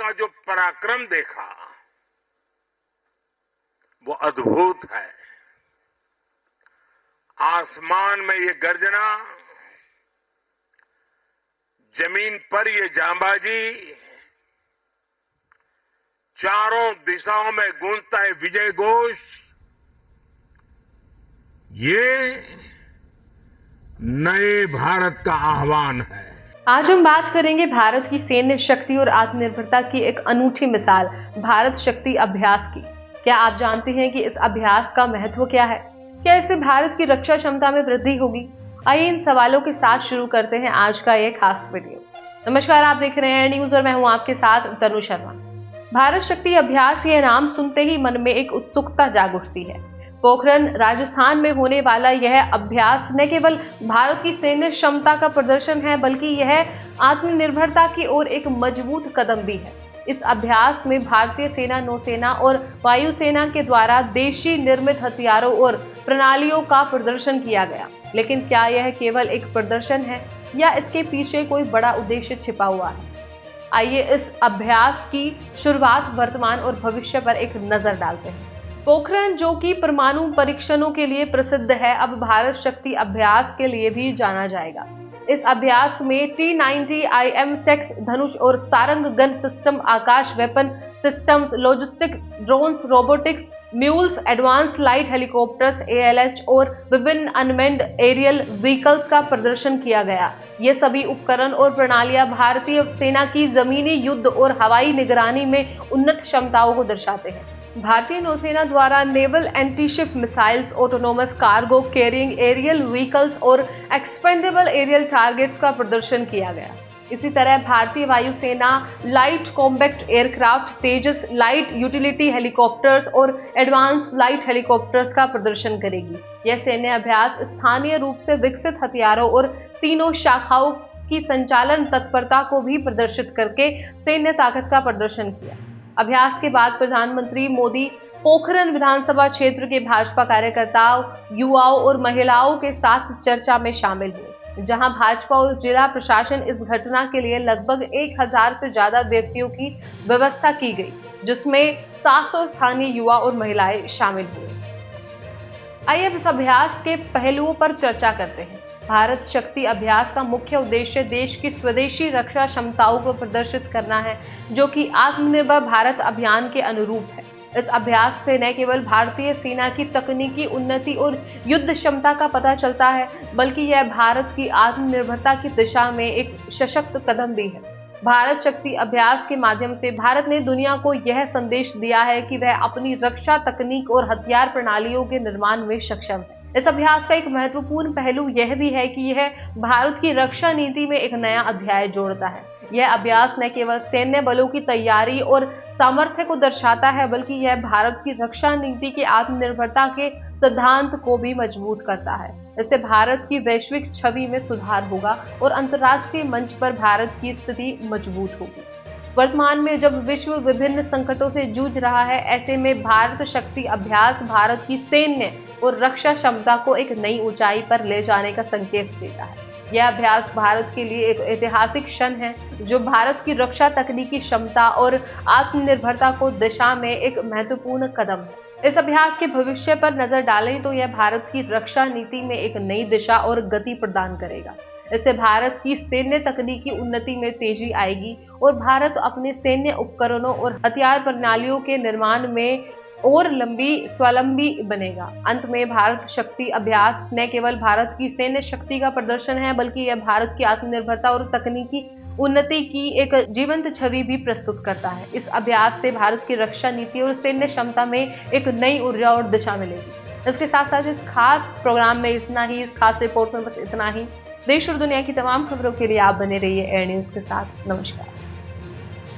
का जो पराक्रम देखा वो अद्भुत है। आसमान में ये गर्जना, जमीन पर ये जांबाजी, चारों दिशाओं में गूंजता है विजय घोष। ये नए भारत का आह्वान है। आज हम बात करेंगे भारत की सैन्य शक्ति और आत्मनिर्भरता की एक अनूठी मिसाल भारत शक्ति अभ्यास की। क्या आप जानते हैं कि इस अभ्यास का महत्व क्या है? क्या इससे भारत की रक्षा क्षमता में वृद्धि होगी? आइए इन सवालों के साथ शुरू करते हैं आज का ये खास वीडियो। नमस्कार, आप देख रहे हैं न्यूज और मैं हूं आपके साथ तनु शर्मा। भारत शक्ति अभ्यास ये नाम सुनते ही मन में एक उत्सुकता जाग उठती है। पोखरण राजस्थान में होने वाला यह अभ्यास न केवल भारत की सैन्य क्षमता का प्रदर्शन है, बल्कि यह आत्मनिर्भरता की ओर एक मजबूत कदम भी है। इस अभ्यास में भारतीय सेना, नौसेना और वायुसेना के द्वारा देशी निर्मित हथियारों और प्रणालियों का प्रदर्शन किया गया। लेकिन क्या यह केवल एक प्रदर्शन है या इसके पीछे कोई बड़ा उद्देश्य छिपा हुआ है? आइए इस अभ्यास की शुरुआत, वर्तमान और भविष्य पर एक नजर डालते हैं। पोखरण, जो कि परमाणु परीक्षणों के लिए प्रसिद्ध है, अब भारत शक्ति अभ्यास के लिए भी जाना जाएगा। इस अभ्यास में T-90 IM-6 धनुष और Sarang gun system, Akash weapon systems, logistic drones, robotics, mules, advance light helicopters ALH और विभिन्न अनमेन्ड एरियल व्हीकल्स का प्रदर्शन किया गया। ये सभी उपकरण और प्रणालियां भारतीय सेना की जमीनी, युद्ध और हवाई निगरानी में उन्नत क्षमताओं को दर्शाते हैं। भारतीय नौसेना द्वारा naval anti ship missiles, autonomous cargo carrying aerial vehicles और एक्सपेंडेबल एरियल टारगेट्स का प्रदर्शन किया गया। इसी तरह भारतीय वायुसेना light combat aircraft, Tejas light utility helicopters और एडवांस लाइट हेलीकॉप्टर्स का प्रदर्शन करेगी। यह सैन्य अभ्यास स्थानीय रूप से विकसित हथियारों और तीनों शाखाओं की संचालन तत्परता को भी प्रदर्शित करके सैन्य ताकत का प्रदर्शन किया। अभ्यास के बाद प्रधानमंत्री मोदी पोखरण विधानसभा क्षेत्र के भाजपा कार्यकर्ताओं, युवाओं और महिलाओं के साथ चर्चा में शामिल हुए, जहां भाजपा और जिला प्रशासन इस घटना के लिए लगभग 1000 से ज्यादा व्यक्तियों की व्यवस्था की गई, जिसमें 700 स्थानीय युवा और महिलाएं शामिल हुए। आइए अब इस अभ्यास के पहलुओं पर चर्चा करते हैं। भारत शक्ति अभ्यास का मुख्य उद्देश्य देश की स्वदेशी रक्षा क्षमताओं को प्रदर्शित करना है, जो कि आत्मनिर्भर भारत अभियान के अनुरूप है। इस अभ्यास से न केवल भारतीय सेना की तकनीकी उन्नति और युद्ध क्षमता का पता चलता है, बल्कि यह भारत की आत्मनिर्भरता की दिशा में एक सशक्त कदम भी है। भारत शक्ति अभ्यास के माध्यम से भारत ने दुनिया को यह संदेश दिया है कि वह अपनी रक्षा तकनीक और हथियार प्रणालियों के निर्माण में सक्षम है। इस अभ्यास का एक महत्वपूर्ण पहलू यह भी है कि यह भारत की रक्षा नीति में एक नया अध्याय जोड़ता है। यह अभ्यास न केवल सैन्य बलों की तैयारी और सामर्थ्य को दर्शाता है, बल्कि यह भारत की रक्षा नीति के आत्मनिर्भरता के सिद्धांत को भी मजबूत करता है। इससे भारत की वैश्विक छवि में सुधार होगा और अंतर्राष्ट्रीय मंच पर भारत की स्थिति मजबूत होगी। वर्तमान में जब विश्व विभिन्न संकटों से जूझ रहा है, ऐसे में भारत शक्ति अभ्यास भारत की सैन्य और रक्षा क्षमता को एक नई ऊंचाई पर ले जाने का संकेत देता है। यह अभ्यास भारत के लिए एक ऐतिहासिक क्षण है, जो भारत की रक्षा तकनीकी क्षमता और आत्मनिर्भरता को दिशा में एक महत्वपूर्ण कदम है। इस अभ्यास के भविष्य पर नजर डालें तो यह भारत की रक्षा नीति में एक नई दिशा और गति प्रदान करेगा। इससे भारत की सैन्य तकनीकी उन्नति में तेजी आएगी और भारत अपने सैन्य उपकरणों और हथियार प्रणालियों के निर्माण में और स्वावलंबी बनेगा। अंत में भारत शक्ति अभ्यास न केवल भारत की सैन्य शक्ति का प्रदर्शन है, बल्कि यह भारत की आत्मनिर्भरता और तकनीकी उन्नति की एक जीवंत छवि भी प्रस्तुत करता है। इस अभ्यास से भारत की रक्षा नीति और सैन्य क्षमता में एक नई ऊर्जा और दिशा मिलेगी। इसके साथ साथ इस खास प्रोग्राम में इतना ही, इस खास रिपोर्ट में बस इतना ही। देश और दुनिया की तमाम खबरों के लिए आप बने रहिए एयर न्यूज के साथ। नमस्कार।